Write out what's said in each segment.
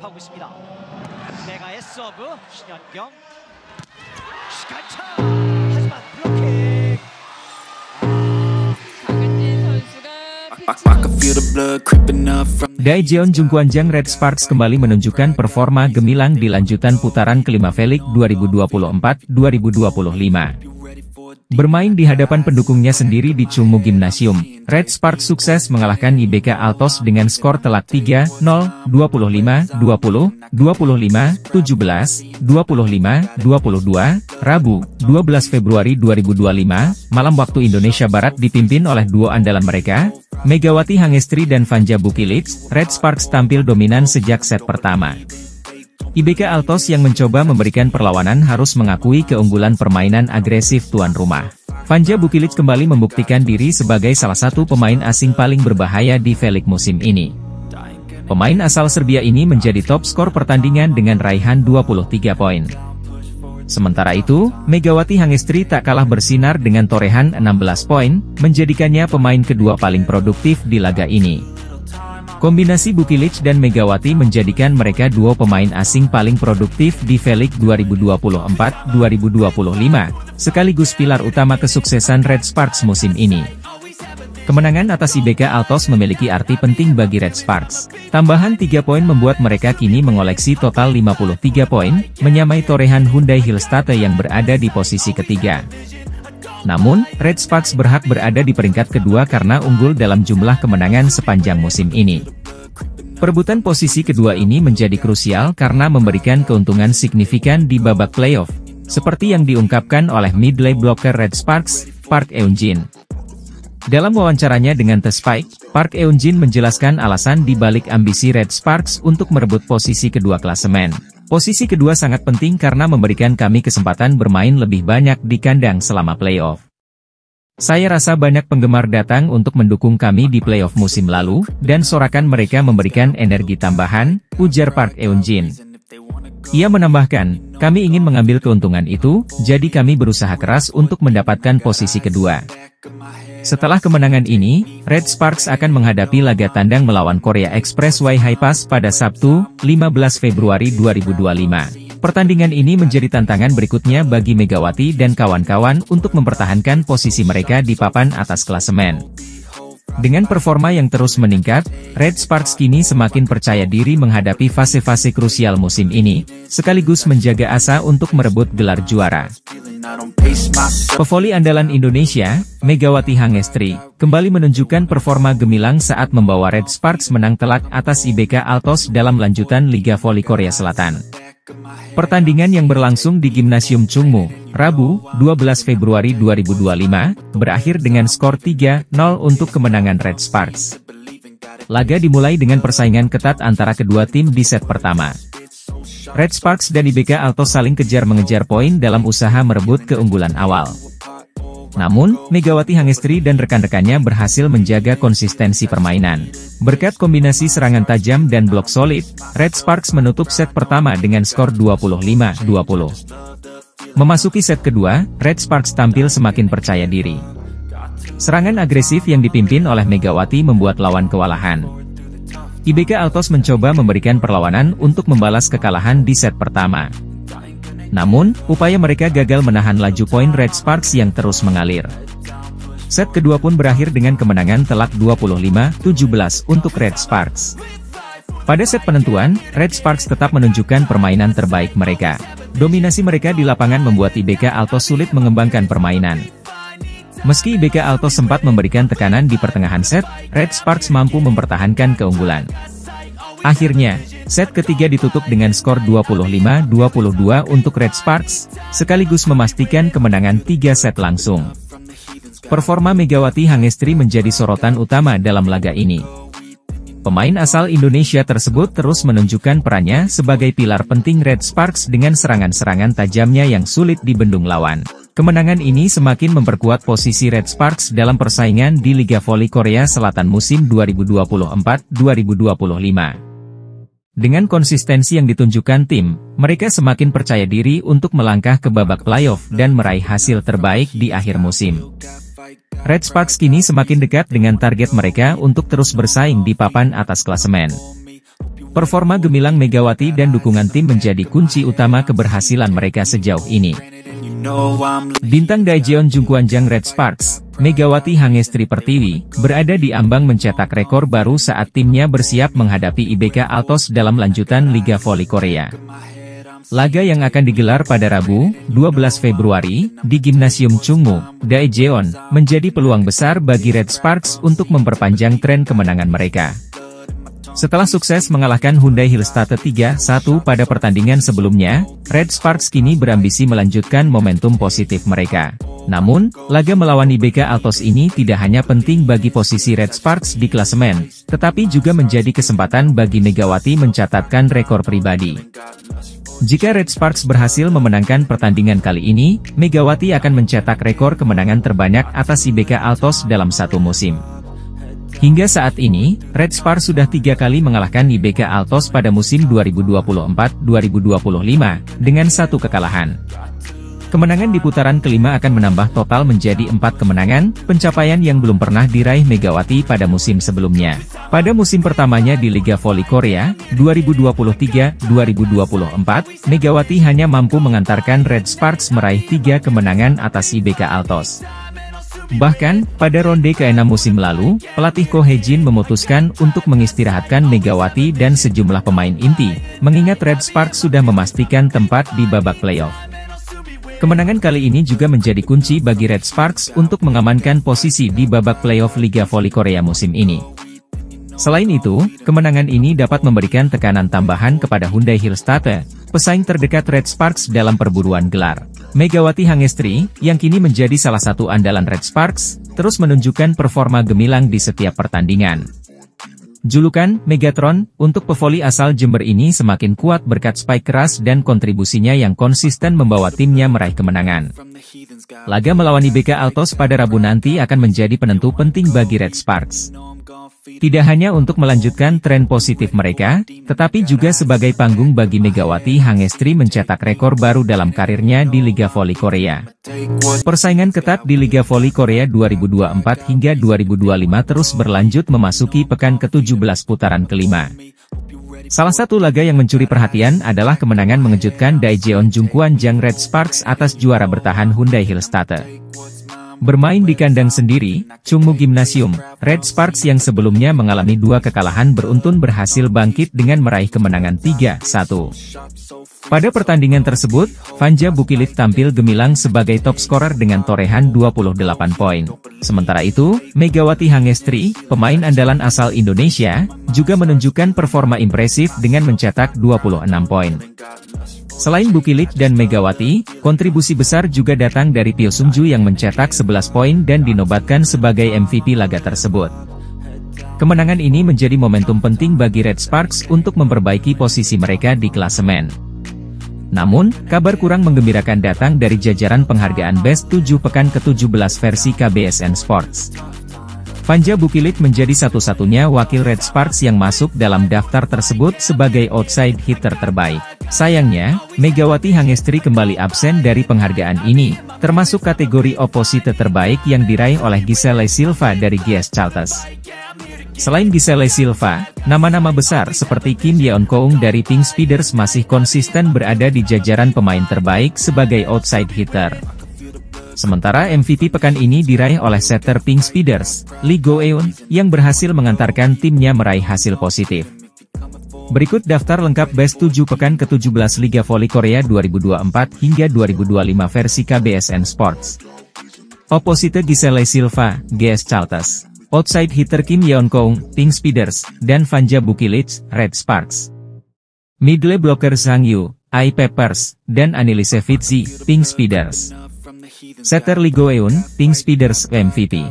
하고 있습니다. 메가의 서브 신현경 시간차 하지만 블로킹. Daejeon Jungkwanjang Red Sparks kembali menunjukkan performa gemilang di lanjutan putaran kelima V-League 2024-2025. Bermain di hadapan pendukungnya sendiri di Chungmu Gymnasium, Red Sparks sukses mengalahkan IBK Altos dengan skor telak 3-0, 25-20, 25-17, 25-22, Rabu, 12 Februari 2025, malam waktu Indonesia Barat dipimpin oleh duo andalan mereka, Megawati Hangestri dan Vanja Bukilic. Red Sparks tampil dominan sejak set pertama. IBK Altos yang mencoba memberikan perlawanan harus mengakui keunggulan permainan agresif tuan rumah. Vanja Bukilic kembali membuktikan diri sebagai salah satu pemain asing paling berbahaya di V-League musim ini. Pemain asal Serbia ini menjadi top skor pertandingan dengan raihan 23 poin. Sementara itu, Megawati Hangestri tak kalah bersinar dengan torehan 16 poin, menjadikannya pemain kedua paling produktif di laga ini. Kombinasi Bukilic dan Megawati menjadikan mereka duo pemain asing paling produktif di V-League 2024-2025, sekaligus pilar utama kesuksesan Red Sparks musim ini. Kemenangan atas IBK Altos memiliki arti penting bagi Red Sparks. Tambahan 3 poin membuat mereka kini mengoleksi total 53 poin, menyamai torehan Hyundai Hillstate yang berada di posisi ketiga. Namun, Red Sparks berhak berada di peringkat kedua karena unggul dalam jumlah kemenangan sepanjang musim ini. Perebutan posisi kedua ini menjadi krusial karena memberikan keuntungan signifikan di babak playoff, seperti yang diungkapkan oleh mid-lay blocker Red Sparks, Park Eun-jin. Dalam wawancaranya dengan The Spike, Park Eun-jin menjelaskan alasan di balik ambisi Red Sparks untuk merebut posisi kedua klasemen. Posisi kedua sangat penting karena memberikan kami kesempatan bermain lebih banyak di kandang selama playoff. Saya rasa banyak penggemar datang untuk mendukung kami di playoff musim lalu, dan sorakan mereka memberikan energi tambahan, ujar Park Eun-jin. Ia menambahkan, kami ingin mengambil keuntungan itu, jadi kami berusaha keras untuk mendapatkan posisi kedua. Setelah kemenangan ini, Red Sparks akan menghadapi laga tandang melawan Korea Expressway Highpass pada Sabtu, 15 Februari 2025. Pertandingan ini menjadi tantangan berikutnya bagi Megawati dan kawan-kawan untuk mempertahankan posisi mereka di papan atas klasemen. Dengan performa yang terus meningkat, Red Sparks kini semakin percaya diri menghadapi fase-fase krusial musim ini, sekaligus menjaga asa untuk merebut gelar juara. Pevoli andalan Indonesia, Megawati Hangestri, kembali menunjukkan performa gemilang saat membawa Red Sparks menang telak atas IBK Altos dalam lanjutan Liga Voli Korea Selatan. Pertandingan yang berlangsung di Gymnasium Chungmu, Rabu, 12 Februari 2025, berakhir dengan skor 3-0 untuk kemenangan Red Sparks. Laga dimulai dengan persaingan ketat antara kedua tim di set pertama. Red Sparks dan IBK Altos saling kejar-mengejar poin dalam usaha merebut keunggulan awal. Namun, Megawati Hangestri dan rekan-rekannya berhasil menjaga konsistensi permainan. Berkat kombinasi serangan tajam dan blok solid, Red Sparks menutup set pertama dengan skor 25-20. Memasuki set kedua, Red Sparks tampil semakin percaya diri. Serangan agresif yang dipimpin oleh Megawati membuat lawan kewalahan. IBK Altos mencoba memberikan perlawanan untuk membalas kekalahan di set pertama. Namun, upaya mereka gagal menahan laju poin Red Sparks yang terus mengalir. Set kedua pun berakhir dengan kemenangan telak 25-17 untuk Red Sparks. Pada set penentuan, Red Sparks tetap menunjukkan permainan terbaik mereka. Dominasi mereka di lapangan membuat IBK Altos sulit mengembangkan permainan. Meski IBK Altos sempat memberikan tekanan di pertengahan set, Red Sparks mampu mempertahankan keunggulan. Akhirnya, set ketiga ditutup dengan skor 25-22 untuk Red Sparks, sekaligus memastikan kemenangan 3 set langsung. Performa Megawati Hangestri menjadi sorotan utama dalam laga ini. Pemain asal Indonesia tersebut terus menunjukkan perannya sebagai pilar penting Red Sparks dengan serangan-serangan tajamnya yang sulit dibendung lawan. Kemenangan ini semakin memperkuat posisi Red Sparks dalam persaingan di Liga Voli Korea Selatan musim 2024-2025. Dengan konsistensi yang ditunjukkan tim, mereka semakin percaya diri untuk melangkah ke babak playoff dan meraih hasil terbaik di akhir musim. Red Sparks kini semakin dekat dengan target mereka untuk terus bersaing di papan atas klasemen. Performa gemilang Megawati dan dukungan tim menjadi kunci utama keberhasilan mereka sejauh ini. Bintang Daejeon Jungkwanjang Red Sparks, Megawati Hangestri Pertiwi, berada di ambang mencetak rekor baru saat timnya bersiap menghadapi IBK Altos dalam lanjutan Liga Voli Korea. Laga yang akan digelar pada Rabu, 12 Februari, di Gimnasium Chungmu, Daejeon, menjadi peluang besar bagi Red Sparks untuk memperpanjang tren kemenangan mereka. Setelah sukses mengalahkan Hyundai Hillstate 3-1 pada pertandingan sebelumnya, Red Sparks kini berambisi melanjutkan momentum positif mereka. Namun, laga melawan IBK Altos ini tidak hanya penting bagi posisi Red Sparks di klasemen, tetapi juga menjadi kesempatan bagi Megawati mencatatkan rekor pribadi. Jika Red Sparks berhasil memenangkan pertandingan kali ini, Megawati akan mencetak rekor kemenangan terbanyak atas IBK Altos dalam satu musim. Hingga saat ini, Red Sparks sudah 3 kali mengalahkan IBK Altos pada musim 2024-2025, dengan 1 kekalahan. Kemenangan di putaran kelima akan menambah total menjadi 4 kemenangan, pencapaian yang belum pernah diraih Megawati pada musim sebelumnya. Pada musim pertamanya di Liga Voli Korea, 2023-2024, Megawati hanya mampu mengantarkan Red Sparks meraih 3 kemenangan atas IBK Altos. Bahkan, pada ronde ke-6 musim lalu, pelatih Ko Hye-jin memutuskan untuk mengistirahatkan Megawati dan sejumlah pemain inti, mengingat Red Sparks sudah memastikan tempat di babak playoff. Kemenangan kali ini juga menjadi kunci bagi Red Sparks untuk mengamankan posisi di babak playoff Liga Voli Korea musim ini. Selain itu, kemenangan ini dapat memberikan tekanan tambahan kepada Hyundai Hillstate, pesaing terdekat Red Sparks dalam perburuan gelar. Megawati Hangestri, yang kini menjadi salah satu andalan Red Sparks, terus menunjukkan performa gemilang di setiap pertandingan. Julukan Megatron untuk pevoli asal Jember ini semakin kuat berkat spike keras dan kontribusinya yang konsisten membawa timnya meraih kemenangan. Laga melawan IBK Altos pada Rabu nanti akan menjadi penentu penting bagi Red Sparks. Tidak hanya untuk melanjutkan tren positif mereka, tetapi juga sebagai panggung bagi Megawati Hangestri mencetak rekor baru dalam karirnya di Liga Voli Korea. Persaingan ketat di Liga Voli Korea 2024 hingga 2025 terus berlanjut memasuki pekan ke-17 putaran kelima. Salah satu laga yang mencuri perhatian adalah kemenangan mengejutkan Daejeon Jungkwanjang Red Sparks atas juara bertahan Hyundai Hillstate. Bermain di kandang sendiri, Chungmu Gimnasium, Red Sparks yang sebelumnya mengalami 2 kekalahan beruntun berhasil bangkit dengan meraih kemenangan 3-1. Pada pertandingan tersebut, Fanja Bukilit tampil gemilang sebagai top skorer dengan torehan 28 poin. Sementara itu, Megawati Hangestri, pemain andalan asal Indonesia, juga menunjukkan performa impresif dengan mencetak 26 poin. Selain Bukilit dan Megawati, kontribusi besar juga datang dari Pyo Sung-ju yang mencetak 11 poin dan dinobatkan sebagai MVP laga tersebut. Kemenangan ini menjadi momentum penting bagi Red Sparks untuk memperbaiki posisi mereka di klasemen. Namun, kabar kurang menggembirakan datang dari jajaran penghargaan Best 7 pekan ke-17 versi KBSN Sports. Fanja Bukilit menjadi satu-satunya wakil Red Sparks yang masuk dalam daftar tersebut sebagai outside hitter terbaik. Sayangnya, Megawati Hangestri kembali absen dari penghargaan ini, termasuk kategori oposite terbaik yang diraih oleh Giselle Silva dari GS Chalters. Selain Giselle Silva, nama-nama besar seperti Kim Yeon-keung dari Pink Speeders masih konsisten berada di jajaran pemain terbaik sebagai outside hitter. Sementara MVP pekan ini diraih oleh setter Pink Speeders, Lee Go-eun, yang berhasil mengantarkan timnya meraih hasil positif. Berikut daftar lengkap Best 7 pekan ke-17 Liga Voli Korea 2024 hingga 2025 versi KBSN Sports. Opposite Giselle Silva, GS Chalters. Outside hitter Kim Yeon-keung, Pink Speeders, dan Fanja Bukilit, Red Sparks. Middle blocker Zhang Yu, I Peppers, dan Annelise Fitzi, Pink Speeders. Setter Lee Go-eun, Pink Speeders MVP.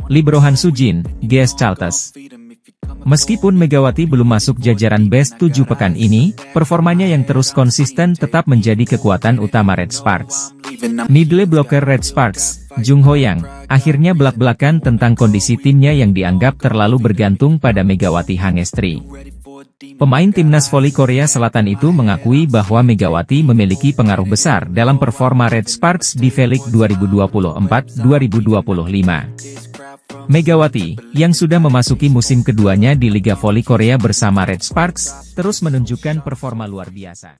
Libro Han Sujin, GS Chalters. Meskipun Megawati belum masuk jajaran Best 7 pekan ini, performanya yang terus konsisten tetap menjadi kekuatan utama Red Sparks. Middle blocker Red Sparks, Jung Ho-yang, akhirnya belak-belakan tentang kondisi timnya yang dianggap terlalu bergantung pada Megawati Hangestri. Pemain timnas voli Korea Selatan itu mengakui bahwa Megawati memiliki pengaruh besar dalam performa Red Sparks di V-League 2024-2025. Megawati, yang sudah memasuki musim keduanya di Liga Voli Korea bersama Red Sparks, terus menunjukkan performa luar biasa.